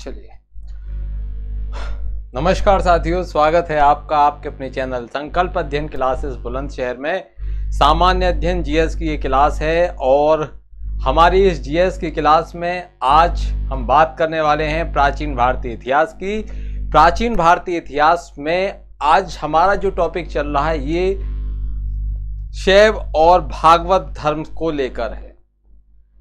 चलिए, नमस्कार साथियों, स्वागत है आपका आपके अपने चैनल संकल्प अध्ययन क्लासेस बुलंदशहर में। सामान्य अध्ययन जीएस की ये क्लास है और हमारी इस जीएस की क्लास में आज हम बात करने वाले हैं प्राचीन भारतीय इतिहास की। प्राचीन भारतीय इतिहास में आज हमारा जो टॉपिक चल रहा है ये शैव और भागवत धर्म को लेकर है।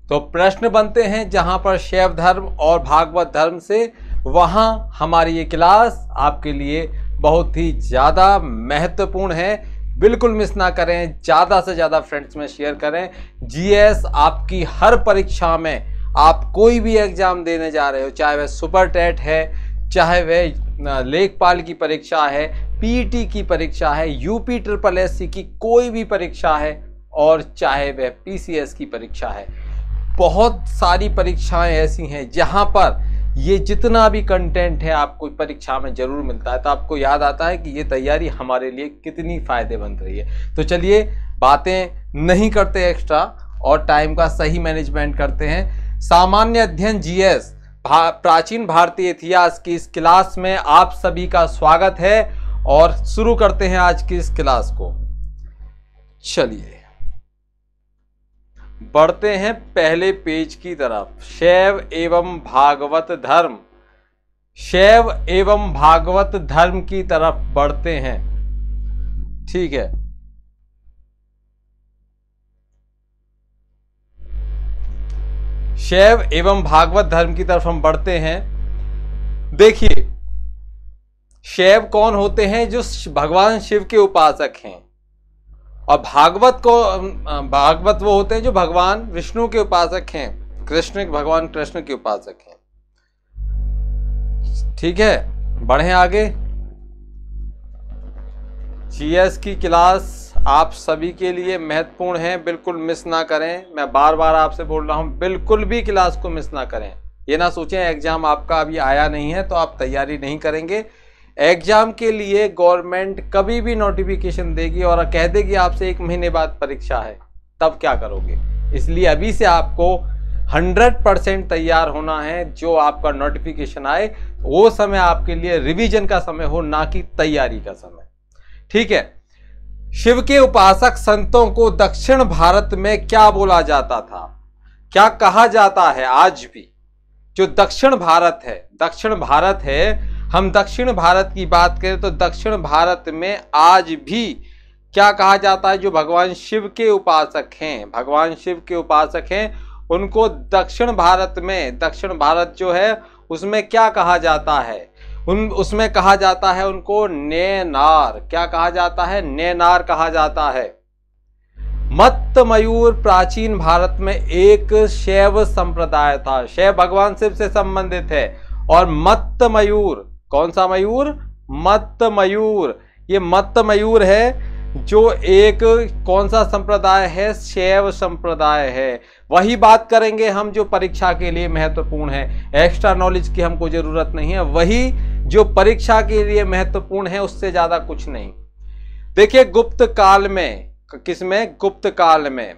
तो प्रश्न बनते हैं जहां पर शैव धर्म और भागवत धर्म से, वहां हमारी ये क्लास आपके लिए बहुत ही ज़्यादा महत्वपूर्ण है। बिल्कुल मिस ना करें, ज़्यादा से ज़्यादा फ्रेंड्स में शेयर करें। जीएस आपकी हर परीक्षा में, आप कोई भी एग्जाम देने जा रहे हो, चाहे वह सुपर टेट है, चाहे वह लेखपाल की परीक्षा है, पीईटी की परीक्षा है, यूपी ट्रिपल एससी की कोई भी परीक्षा है, और चाहे वह पीसीएस की परीक्षा है। बहुत सारी परीक्षाएं ऐसी हैं जहां पर ये जितना भी कंटेंट है आपको परीक्षा में जरूर मिलता है, तो आपको याद आता है कि ये तैयारी हमारे लिए कितनी फायदेमंद रही है। तो चलिए, बातें नहीं करते एक्स्ट्रा और टाइम का सही मैनेजमेंट करते हैं। सामान्य अध्ययन जीएस प्राचीन भारतीय इतिहास की इस क्लास में आप सभी का स्वागत है और शुरू करते हैं आज की इस क्लास को। चलिए बढ़ते हैं पहले पेज की तरफ। शैव एवं भागवत धर्म, शैव एवं भागवत धर्म की तरफ बढ़ते हैं। ठीक है, शैव एवं भागवत धर्म की तरफ हम बढ़ते हैं। देखिए, शैव कौन होते हैं? जो भगवान शिव के उपासक हैं, और भागवत वो होते हैं जो भगवान विष्णु के उपासक हैं, भगवान कृष्ण के उपासक हैं। ठीक है, बढ़ें आगे। जीएस की क्लास आप सभी के लिए महत्वपूर्ण है, बिल्कुल मिस ना करें। मैं बार बार आपसे बोल रहा हूं, बिल्कुल भी क्लास को मिस ना करें। ये ना सोचें एग्जाम आपका अभी आया नहीं है तो आप तैयारी नहीं करेंगे। एग्जाम के लिए गवर्नमेंट कभी भी नोटिफिकेशन देगी और कह देगी आपसे 1 महीने बाद परीक्षा है, तब क्या करोगे? इसलिए अभी से आपको 100% तैयार होना है। जो आपका नोटिफिकेशन आए वो समय आपके लिए रिवीजन का समय हो, ना कि तैयारी का समय। ठीक है, शिव के उपासक संतों को दक्षिण भारत में क्या बोला जाता था, क्या कहा जाता है आज भी? जो दक्षिण भारत है, हम दक्षिण भारत की बात करें तो दक्षिण भारत में आज भी क्या कहा जाता है? जो भगवान शिव के उपासक हैं, उनको दक्षिण भारत जो है उसमें क्या कहा जाता है? उसमें कहा जाता है उनको नैनार। क्या कहा जाता है? नैनार कहा जाता है। मत्त मयूर प्राचीन भारत में एक शैव संप्रदाय था। शैव भगवान शिव से संबंधित है। और मत्त मयूर, कौन सा मयूर? मत्त मयूर। ये मत्त मयूर है जो एक कौन सा संप्रदाय है? शैव संप्रदाय है। वही बात करेंगे हम जो परीक्षा के लिए महत्वपूर्ण है। एक्स्ट्रा नॉलेज की हमको जरूरत नहीं है, वही जो परीक्षा के लिए महत्वपूर्ण है, उससे ज्यादा कुछ नहीं। देखिए, गुप्त काल में, किसमें? गुप्त काल में,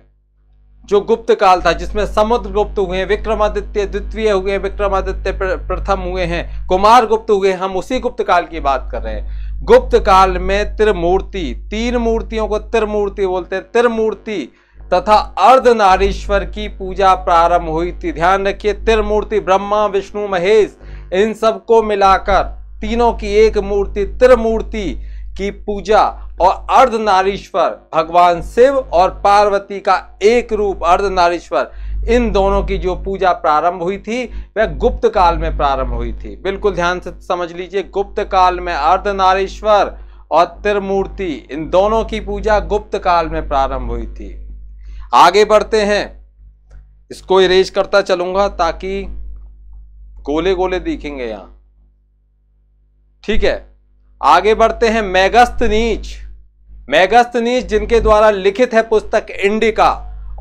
जो गुप्त काल था जिसमें समुद्रगुप्त हुए, विक्रमादित्य द्वितीय हुए, विक्रमादित्य प्रथम हुए हैं, कुमार गुप्त हुए, हम उसी गुप्त काल की बात कर रहे हैं। गुप्त काल में त्रिमूर्ति, 3 मूर्तियों को त्रिमूर्ति बोलते हैं, त्रिमूर्ति तथा अर्धनारीश्वर की पूजा प्रारंभ हुई थी। ध्यान रखिए, त्रिमूर्ति ब्रह्मा विष्णु महेश, इन सबको मिलाकर तीनों की एक मूर्ति त्रिमूर्ति की पूजा, और अर्धनारीश्वर भगवान शिव और पार्वती का एक रूप अर्धनारीश्वर, इन दोनों की जो पूजा प्रारंभ हुई थी वह गुप्त काल में प्रारंभ हुई थी। बिल्कुल ध्यान से समझ लीजिए, गुप्त काल में अर्धनारीश्वर और त्रिमूर्ति, इन दोनों की पूजा गुप्त काल में प्रारंभ हुई थी। आगे बढ़ते हैं, इसको इरेज करता चलूंगा ताकि गोले गोले दिखेंगे यहां। ठीक है, आगे बढ़ते हैं। मेगस्थनीज जिनके द्वारा लिखित है पुस्तक इंडिका,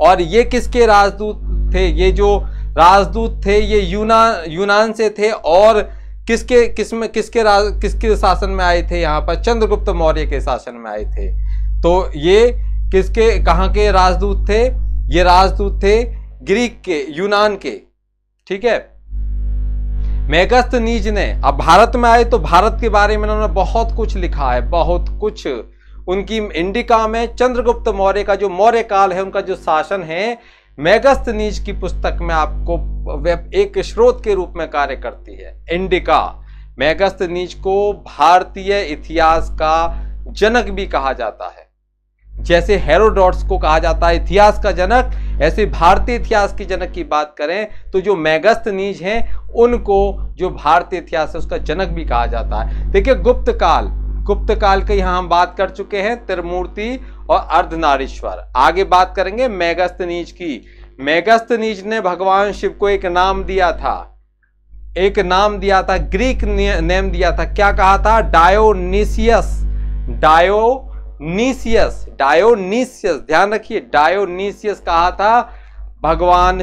और ये किसके राजदूत थे? ये जो राजदूत थे ये यूनान से थे, और किसके शासन में आए थे? यहाँ पर चंद्रगुप्त मौर्य के शासन में आए थे। तो ये कहाँ के राजदूत थे? ये राजदूत थे ग्रीक के, यूनान के। ठीक है, मेगस्थनीज ने, अब भारत में आए तो भारत के बारे में उन्होंने बहुत कुछ लिखा है, बहुत कुछ। उनकी इंडिका में चंद्रगुप्त मौर्य का जो मौर्य काल है, उनका जो शासन है, मेगस्थनीज की पुस्तक में आपको एक स्रोत के रूप में कार्य करती है। इंडिका मेगस्थनीज को भारतीय इतिहास का जनक भी कहा जाता है। जैसे हेरोडोटस को कहा जाता है इतिहास का जनक, ऐसे भारतीय इतिहास के जनक की बात करें तो जो मेगस्थनीज हैं उनको जो भारतीय इतिहास है उसका जनक भी कहा जाता है। देखिए गुप्त काल की यहां हम बात कर चुके हैं, त्रिमूर्ति और अर्धनारीश्वर। आगे बात करेंगे मेगस्थनीज की। मेगस्थनीज ने भगवान शिव को एक नाम दिया था, ग्रीक नेम दिया था। क्या कहा था? डायोनीसियस। ध्यान रखिए, डायोनीसियस कहा था भगवान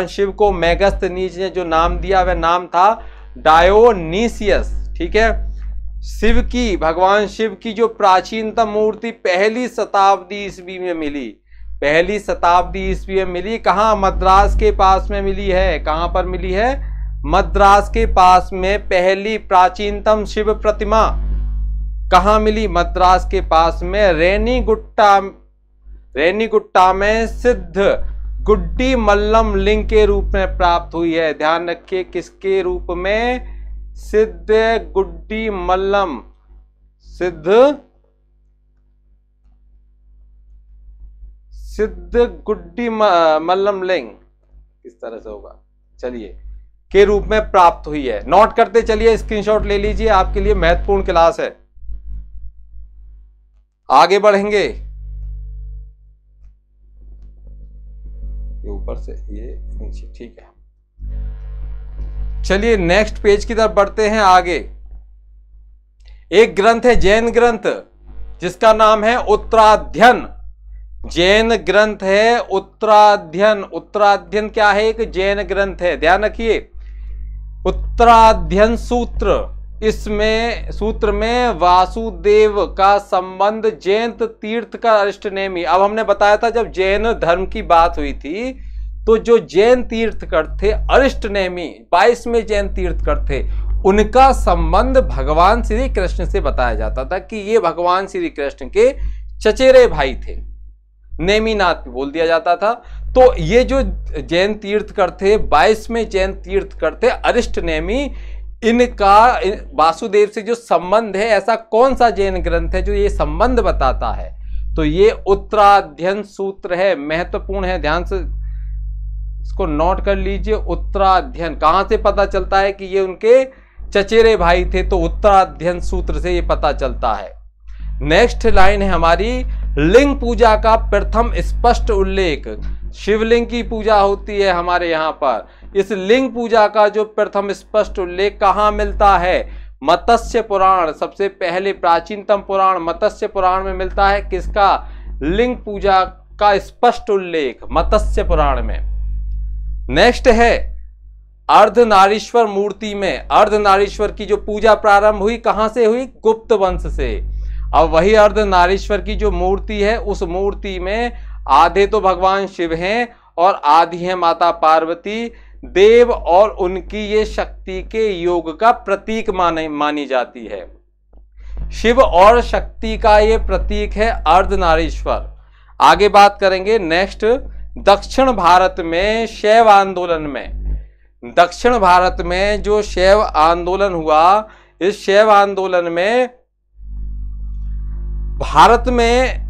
शिव को मेगस्थनीज ने जो नाम दिया वह नाम था डायोनीसियस। ठीक है। भगवान शिव की जो प्राचीनतम मूर्ति पहली शताब्दी ईस्वी में मिली। कहां? मद्रास के पास में मिली है। कहां पर मिली है? मद्रास के पास में पहली प्राचीनतम शिव प्रतिमा कहां मिली? मद्रास के पास में रेनीगुट्टा में सिद्ध गुड्डी मल्लम लिंग के रूप में प्राप्त हुई है। ध्यान रखिए, किसके रूप में? सिद्ध गुड्डी मल्लम लिंग किस तरह से होगा, चलिए, के रूप में प्राप्त हुई है। नोट करते चलिए, स्क्रीनशॉट ले लीजिए, आपके लिए महत्वपूर्ण क्लास है। आगे बढ़ेंगे, ये ऊपर से ये नीचे। ठीक है, चलिए नेक्स्ट पेज की तरफ बढ़ते हैं। आगे एक ग्रंथ है, जैन ग्रंथ, जिसका नाम है उत्तराध्ययन। जैन ग्रंथ है उत्तराध्ययन। उत्तराध्ययन क्या है? एक जैन ग्रंथ है। ध्यान रखिए, उत्तराध्ययन सूत्र, इसमें सूत्र में वासुदेव का संबंध जैन तीर्थ का अरिष्ट नेमी। अब हमने बताया था जब जैन धर्म की बात हुई थी तो जो जैन तीर्थकर थे अरिष्ट नेमी, 22वें जैन तीर्थकर थे, उनका संबंध भगवान श्री कृष्ण से बताया जाता था कि ये भगवान श्री कृष्ण के चचेरे भाई थे, नेमीनाथ बोल दिया जाता था। तो ये जो जैन तीर्थकर थे, 22वें जैन तीर्थकर थे अरिष्ट नेमी, इनका वासुदेव से जो संबंध है, ऐसा कौन सा जैन ग्रंथ है जो ये संबंध बताता है? तो ये उत्तराध्ययन सूत्र है, महत्वपूर्ण है, ध्यान से इसको नोट कर लीजिए। उत्तराध्ययन कहां से पता चलता है कि ये उनके चचेरे भाई थे? तो उत्तराध्ययन सूत्र से ये पता चलता है। नेक्स्ट लाइन है हमारी, लिंग पूजा का प्रथम स्पष्ट उल्लेख। शिवलिंग की पूजा होती है हमारे यहाँ पर, इस लिंग पूजा का जो प्रथम स्पष्ट उल्लेख कहाँ मिलता है? मत्स्य पुराण, सबसे पहले प्राचीनतम पुराण मत्स्य पुराण में मिलता है। किसका? लिंग पूजा का स्पष्ट उल्लेख मत्स्य पुराण में। नेक्स्ट है अर्धनारीश्वर मूर्ति में। अर्धनारीश्वर की जो पूजा प्रारंभ हुई कहां से हुई? गुप्त वंश से। अब वही अर्धनारीश्वर की जो मूर्ति है, उस मूर्ति में आधे तो भगवान शिव हैं और आधी है माता पार्वती। देव और उनकी ये शक्ति के योग का प्रतीक मानी जाती है। शिव और शक्ति का ये प्रतीक है अर्धनारीश्वर। आगे बात करेंगे नेक्स्ट, दक्षिण भारत में शैव आंदोलन में, दक्षिण भारत में जो शैव आंदोलन हुआ, इस शैव आंदोलन में भारत में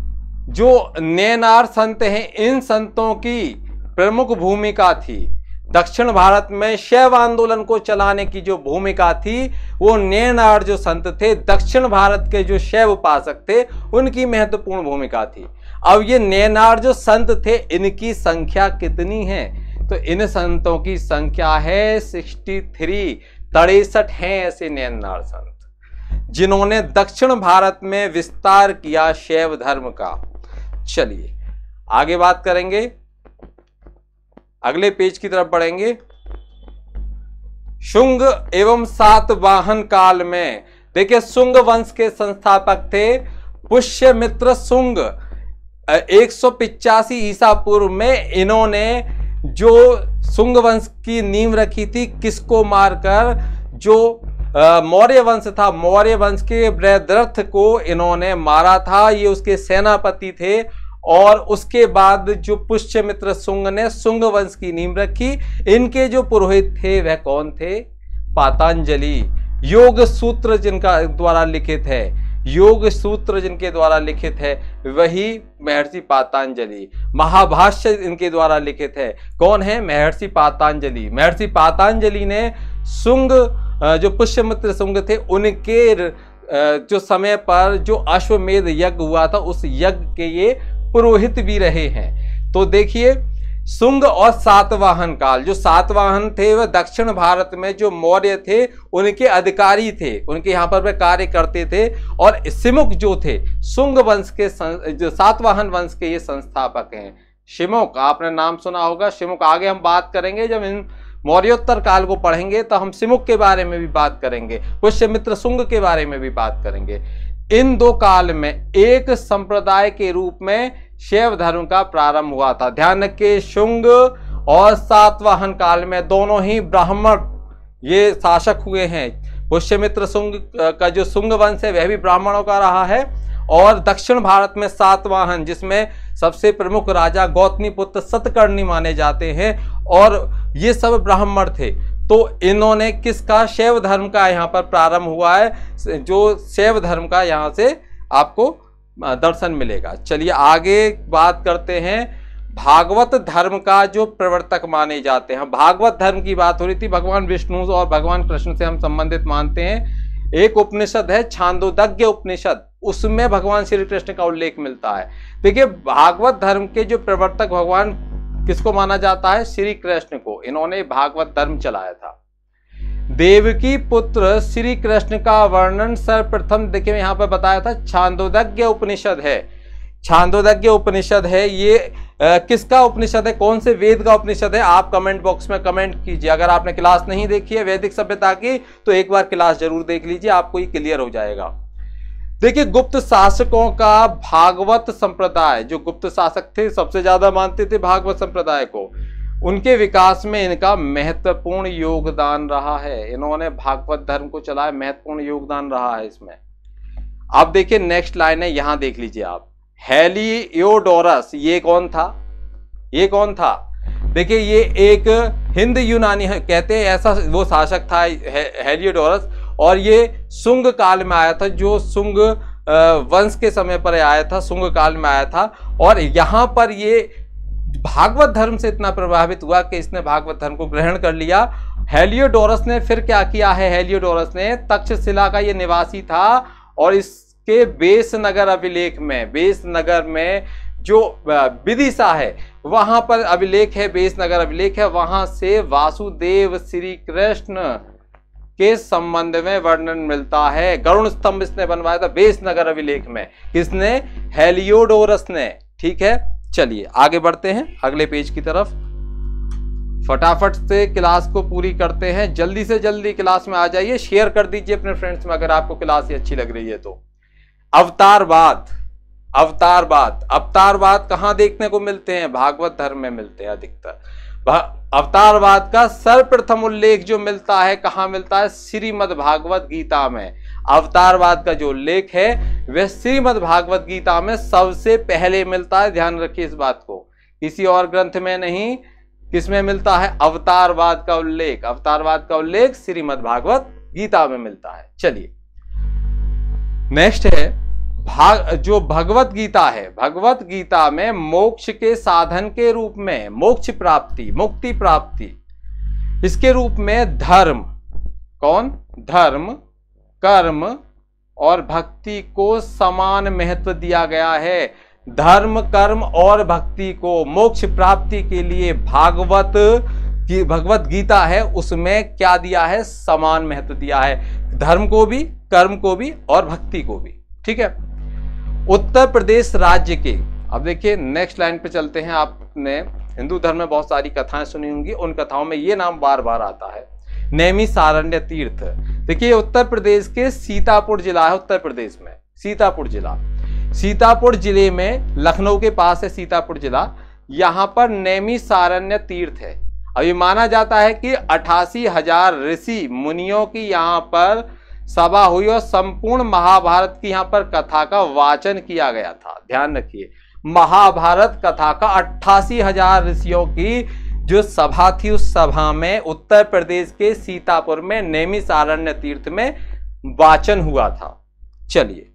जो नैनार संत हैं, इन संतों की प्रमुख भूमिका थी। दक्षिण भारत में शैव आंदोलन को चलाने की जो भूमिका थी, वो नैनार जो संत थे, दक्षिण भारत के जो शैव उपासक थे, उनकी महत्वपूर्ण भूमिका थी। अब ये नैनार जो संत थे, इनकी संख्या कितनी है? तो इन संतों की संख्या है 63, 63 हैं ऐसे नैनार संत जिन्होंने दक्षिण भारत में विस्तार किया शैव धर्म का। चलिए आगे बात करेंगे, अगले पेज की तरफ बढ़ेंगे। शुंग एवं सातवाहन काल में, देखिए शुंग वंश के संस्थापक थे पुष्यमित्र शुंग। 185 ईसा पूर्व में इन्होंने जो शुंग वंश की नींव रखी थी, किसको मारकर? जो मौर्य वंश था, मौर्य वंश के बृहद्रथ को इन्होंने मारा था, ये उसके सेनापति थे। और उसके बाद जो पुष्यमित्र शुंग ने शुंग वंश की नींव रखी। इनके जो पुरोहित थे वह कौन थे? पातंजलि। योग सूत्र जिनका द्वारा लिखित है, योग सूत्र जिनके द्वारा लिखित है वही महर्षि पातंजलि। महाभाष्य इनके द्वारा लिखित है, कौन है? महर्षि पातंजलि। महर्षि पातंजलि ने शुंग, जो पुष्यमित्र शुंग थे, उनके जो समय पर जो अश्वमेध यज्ञ हुआ था उस यज्ञ के ये पुरोहित भी रहे हैं। तो देखिए, शुंग और सातवाहन काल, जो सातवाहन थे वह दक्षिण भारत में जो मौर्य थे उनके अधिकारी थे, उनके यहाँ पर वे कार्य करते थे। और शिमुक जो थे शुंग वंश के जो सातवाहन वंश के ये संस्थापक हैं। शिमुक आपने नाम सुना होगा। शिमुक आगे हम बात करेंगे, जब इन मौर्योत्तर काल को पढ़ेंगे तो हम शिमुक के बारे में भी बात करेंगे, पुष्यमित्र शुंग के बारे में भी बात करेंगे। इन दो काल में एक संप्रदाय के रूप में शैव धर्म का प्रारंभ हुआ था। ध्यान रखिए, शुंग और सातवाहन काल में दोनों ही ब्राह्मण ये शासक हुए हैं। पुष्यमित्र शुंग का जो शुंग वंश है वह भी ब्राह्मणों का रहा है। और दक्षिण भारत में सातवाहन, जिसमें सबसे प्रमुख राजा गौतमीपुत्र सतकर्णी माने जाते हैं, और ये सब ब्राह्मण थे। तो इन्होंने किसका? शैव धर्म का यहाँ पर प्रारंभ हुआ है, जो शैव धर्म का यहाँ से आपको दर्शन मिलेगा। चलिए आगे बात करते हैं। भागवत धर्म का जो प्रवर्तक माने जाते हैं, भागवत धर्म की बात हो रही थी, भगवान विष्णु और भगवान कृष्ण से हम संबंधित मानते हैं। एक उपनिषद है छांदोदग्य उपनिषद, उसमें भगवान श्री कृष्ण का उल्लेख मिलता है। देखिए, भागवत धर्म के जो प्रवर्तक भगवान किसको माना जाता है? श्री कृष्ण को। इन्होंने भागवत धर्म चलाया था। देवकी पुत्र श्री कृष्ण का वर्णन सर्वप्रथम देखिए यहाँ पर बताया था, छांदोदग्य उपनिषद है। छांदोदग्य उपनिषद है, ये किसका उपनिषद है? कौन से वेद का उपनिषद है? आप कमेंट बॉक्स में कमेंट कीजिए। अगर आपने क्लास नहीं देखी है वैदिक सभ्यता की तो एक बार क्लास जरूर देख लीजिए, आपको ये क्लियर हो जाएगा। देखिए, गुप्त शासकों का भागवत संप्रदाय, जो गुप्त शासक थे सबसे ज्यादा मानते थे भागवत संप्रदाय को, उनके विकास में इनका महत्वपूर्ण योगदान रहा है। इन्होंने भागवत धर्म को चलाया, महत्वपूर्ण योगदान रहा है इसमें। अब देखिए नेक्स्ट लाइन है, यहां देख लीजिए आप। हेलियोडोरस, ये कौन था? ये कौन था? देखिए, ये एक हिंद यूनानी कहते हैं ऐसा वो शासक था हेलियोडोरस, और ये शुंग काल में आया था, जो शुंग वंश के समय पर आया था, शुंग काल में आया था। और यहाँ पर ये भागवत धर्म से इतना प्रभावित हुआ कि इसने भागवत धर्म को ग्रहण कर लिया। हेलियोडोरस ने फिर क्या किया है? हेलियोडोरस ने तक्षशिला का ये निवासी था, और इसके बेसनगर अभिलेख में, बेसनगर में जो विदिशा है वहां पर अभिलेख है, बेसनगर अभिलेख है, वहां से वासुदेव श्री कृष्ण के संबंध में वर्णन मिलता है। गरुड़ स्तंभ इसने बनवाया था बेसनगर अभिलेख में। किसने? हेलियोडोरस ने। ठीक है, चलिए आगे बढ़ते हैं अगले पेज की तरफ। फटाफट से क्लास को पूरी करते हैं, जल्दी से जल्दी क्लास में आ जाइए, शेयर कर दीजिए अपने फ्रेंड्स में अगर आपको क्लास ये अच्छी लग रही है तो। अवतारवाद, अवतारवाद, अवतारवाद कहाँ देखने को मिलते हैं? भागवत धर्म में मिलते हैं अधिकतर। अवतारवाद का सर्वप्रथम उल्लेख जो मिलता है कहाँ मिलता है? श्रीमद् भागवत गीता में। अवतारवाद का जो उल्लेख है वह श्रीमद् भागवत गीता में सबसे पहले मिलता है। ध्यान रखिए इस बात को, किसी और ग्रंथ में नहीं। किसमें मिलता है? अवतारवाद का उल्लेख। अवतारवाद का उल्लेख श्रीमद् भागवत गीता में मिलता है। चलिए नेक्स्ट है जो भगवत गीता है। भगवत गीता में मोक्ष के साधन के रूप में, मोक्ष प्राप्ति, मुक्ति प्राप्ति, इसके रूप में धर्म, कौन? धर्म, कर्म और भक्ति को समान महत्व दिया गया है। धर्म, कर्म और भक्ति को मोक्ष प्राप्ति के लिए भागवत की भगवत गीता है उसमें क्या दिया है? समान महत्व दिया है, धर्म को भी, कर्म को भी और भक्ति को भी। ठीक है। उत्तर प्रदेश राज्य के, अब देखिए नेक्स्ट लाइन पे चलते हैं। आपने हिंदू धर्म में बहुत सारी कथाएं सुनी होंगी, उन कथाओं में ये नाम बार बार आता है, नैमिषारण्य तीर्थ। देखिए उत्तर प्रदेश के सीतापुर जिला है, उत्तर प्रदेश में सीतापुर जिला, सीतापुर जिले में, लखनऊ के पास है सीतापुर जिला। यहाँ पर नैमिषारण्य तीर्थ है। अभी माना जाता है कि 88,000 ऋषि मुनियों की यहाँ पर सभा हुई और संपूर्ण महाभारत की यहाँ पर कथा का वाचन किया गया था। ध्यान रखिए, महाभारत कथा का 88,000 ऋषियों की जो सभा थी, उस सभा में उत्तर प्रदेश के सीतापुर में नैमिषारण्य तीर्थ में वाचन हुआ था। चलिए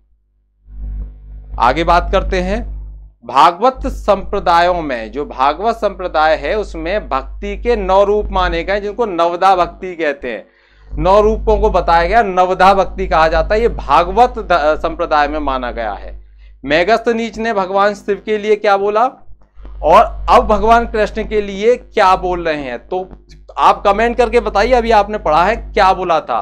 आगे बात करते हैं। भागवत संप्रदायों में, जो भागवत संप्रदाय है उसमें भक्ति के 9 रूप माने गए, जिनको नवदा भक्ति कहते हैं। 9 रूपों को बताया गया, नवदा भक्ति कहा जाता है। ये भागवत संप्रदाय में माना गया है। मेगस्थनीज ने भगवान शिव के लिए क्या बोला और अब भगवान कृष्ण के लिए क्या बोल रहे हैं, तो आप कमेंट करके बताइए। अभी आपने पढ़ा है क्या बोला था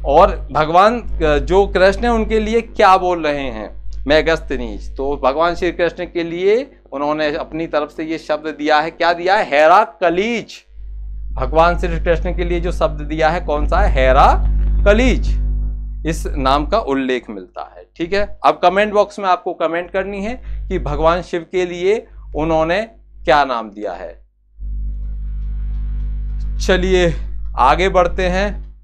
और भगवान जो कृष्ण है उनके लिए क्या बोल रहे हैं मेगस्थनीज। तो भगवान श्री कृष्ण के लिए उन्होंने अपनी तरफ से ये शब्द दिया है। क्या दिया है? हेराकलीज। भगवान श्री कृष्ण के लिए जो शब्द दिया है कौन सा है? हेराकलीज। इस नाम का उल्लेख मिलता है। ठीक है, अब कमेंट बॉक्स में आपको कमेंट करनी है कि भगवान शिव के लिए उन्होंने क्या नाम दिया है। चलिए आगे बढ़ते हैं।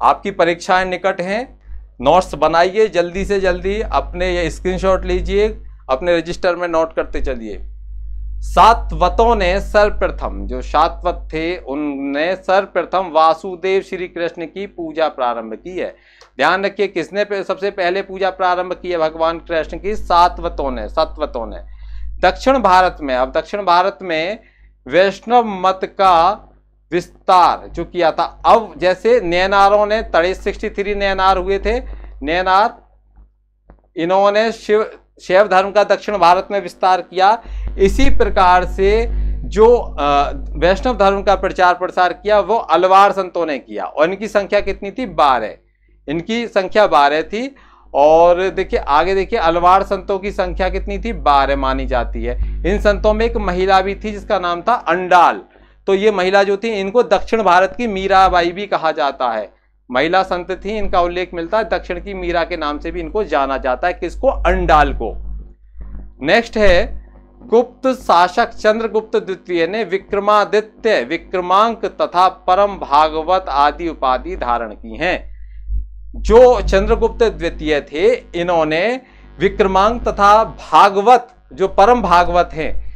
आपकी परीक्षाएं निकट हैं, नोट्स बनाइए जल्दी से जल्दी, अपने ये स्क्रीनशॉट लीजिए, अपने रजिस्टर में नोट करते चलिए। सात्वतों ने सर्वप्रथम, जो सात्वत थे उनने सर्वप्रथम वासुदेव श्री कृष्ण की पूजा प्रारंभ की है। ध्यान रखिए, किसने सबसे पहले पूजा प्रारंभ की है भगवान कृष्ण की? सात्वतों ने, सत्वतों ने। दक्षिण भारत में, अब दक्षिण भारत में वैष्णव मत का विस्तार जो किया था, अब जैसे नैनारों ने 63 नैनार हुए थे, नैनार, इन्होंने शैव धर्म का दक्षिण भारत में विस्तार किया। इसी प्रकार से जो वैष्णव धर्म का प्रचार प्रसार किया वो अलवार संतों ने किया और इनकी संख्या कितनी थी? 12। इनकी संख्या 12 थी। और देखिए आगे देखिए, अलवार संतों की संख्या कितनी थी? 12 मानी जाती है। इन संतों में एक महिला भी थी जिसका नाम था अंडाल। तो ये महिला जो थी, इनको दक्षिण भारत की मीराबाई भी कहा जाता है। महिला संत थी, इनका उल्लेख मिलता है, दक्षिण की मीरा के नाम से भी इनको जाना जाता है। किसको? अंडाल को। नेक्स्ट है, गुप्त शासक चंद्रगुप्त द्वितीय ने विक्रमादित्य, विक्रमांक तथा परम भागवत आदि उपाधि धारण की हैं। जो चंद्रगुप्त द्वितीय थे, इन्होंने विक्रमांक तथा भागवत, जो परम भागवत हैं,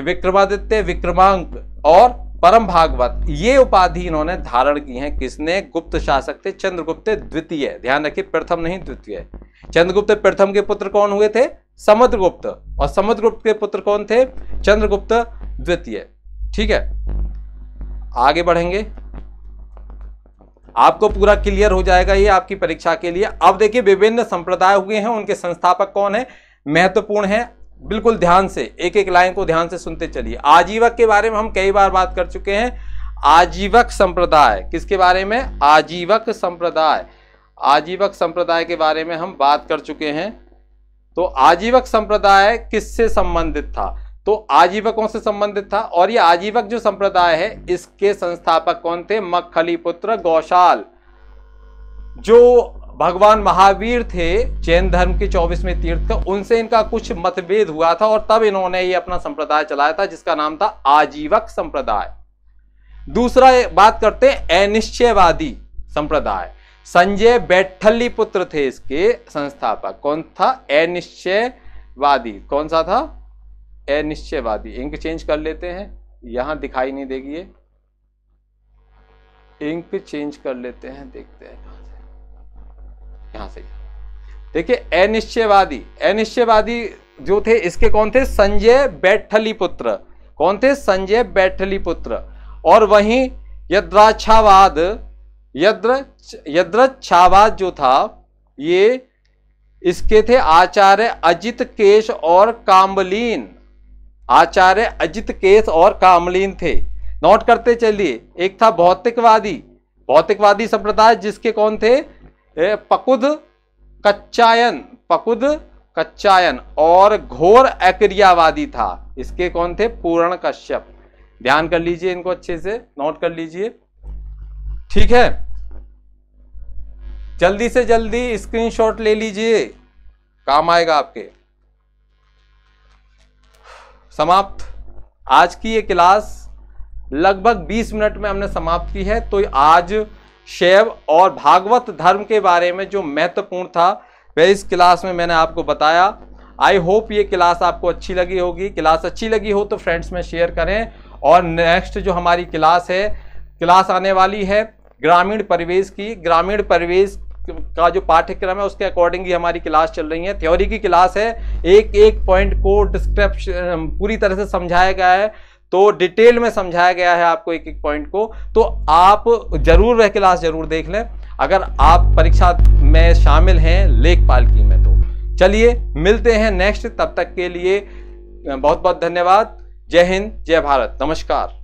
विक्रमादित्य, विक्रमांक और परम भागवत, ये उपाधि इन्होंने धारण की हैं। किसने? गुप्त शासक थे चंद्रगुप्त द्वितीय। ध्यान रखिए, प्रथम नहीं, द्वितीय। चंद्रगुप्त प्रथम के पुत्र कौन हुए थे? समुद्रगुप्त। और समुद्रगुप्त के पुत्र कौन थे? चंद्रगुप्त द्वितीय। ठीक है, आगे बढ़ेंगे, आपको पूरा क्लियर हो जाएगा ये आपकी परीक्षा के लिए। अब देखिए, विभिन्न संप्रदाय हुए हैं, उनके संस्थापक कौन है, महत्वपूर्ण है। बिल्कुल ध्यान से एक एक लाइन को ध्यान से सुनते चलिए। आजीवक के बारे में हम कई बार बात कर चुके हैं। आजीवक संप्रदाय, किसके बारे में? आजीवक संप्रदाय। आजीवक संप्रदाय के बारे में हम बात कर चुके हैं। तो आजीवक संप्रदाय किससे संबंधित था? तो आजीवकों से संबंधित था। और ये आजीवक जो संप्रदाय है, इसके संस्थापक कौन थे? मखलीपुत्र गौशाल। जो भगवान महावीर थे जैन धर्म के 24वें तीर्थ का, उनसे इनका कुछ मतभेद हुआ था और तब इन्होंने ये अपना संप्रदाय चलाया था जिसका नाम था आजीवक संप्रदाय। दूसरा बात करते हैं अनिश्चयवादी संप्रदाय। संजय बैठल्ली पुत्र थे इसके संस्थापक। कौन था? अनिश्चयवादी। कौन सा था? अनिश्चयवादी। इंक चेंज कर लेते हैं, यहां दिखाई नहीं देगी ये, इंक चेंज कर लेते हैं, देखते हैं यहां से। देखिए, अनिश्चयवादी, अनिश्चयवादी जो थे इसके कौन थे? संजय बैठल्ली पुत्र। कौन थे? संजय बैठल्ली पुत्र। और वहीं यद्राच्छावाद, यद्रच्छावाद जो था, ये इसके थे आचार्य अजित केश और काम्बलीन। आचार्य अजित केश और काम्बलीन थे। नोट करते चलिए। एक था भौतिकवादी, भौतिकवादी संप्रदाय, जिसके कौन थे? पकुद कच्चायन, पकुद कच्चायन। और घोर अक्रियावादी था, इसके कौन थे? पूर्ण कश्यप। ध्यान कर लीजिए, इनको अच्छे से नोट कर लीजिए। ठीक है, जल्दी से जल्दी स्क्रीनशॉट ले लीजिए, काम आएगा आपके। समाप्त। आज की ये क्लास लगभग 20 मिनट में हमने समाप्त की है। तो आज शैव और भागवत धर्म के बारे में जो महत्वपूर्ण था वह इस क्लास में मैंने आपको बताया। आई होप ये क्लास आपको अच्छी लगी होगी। क्लास अच्छी लगी हो तो फ्रेंड्स में शेयर करें। और नेक्स्ट जो हमारी क्लास आने वाली है ग्रामीण परिवेश की, ग्रामीण परिवेश का जो पाठ्यक्रम है उसके अकॉर्डिंग ही हमारी क्लास चल रही है। थ्योरी की क्लास है, एक एक पॉइंट को डिस्क्रिप्शन पूरी तरह से समझाया गया है, तो डिटेल में समझाया गया है आपको एक एक पॉइंट को। तो आप जरूर वह क्लास जरूर देख लें अगर आप परीक्षा में शामिल हैं लेखपाल की में। तो चलिए मिलते हैं नेक्स्ट, तब तक के लिए बहुत बहुत धन्यवाद। जय हिंद, जय भारत, नमस्कार।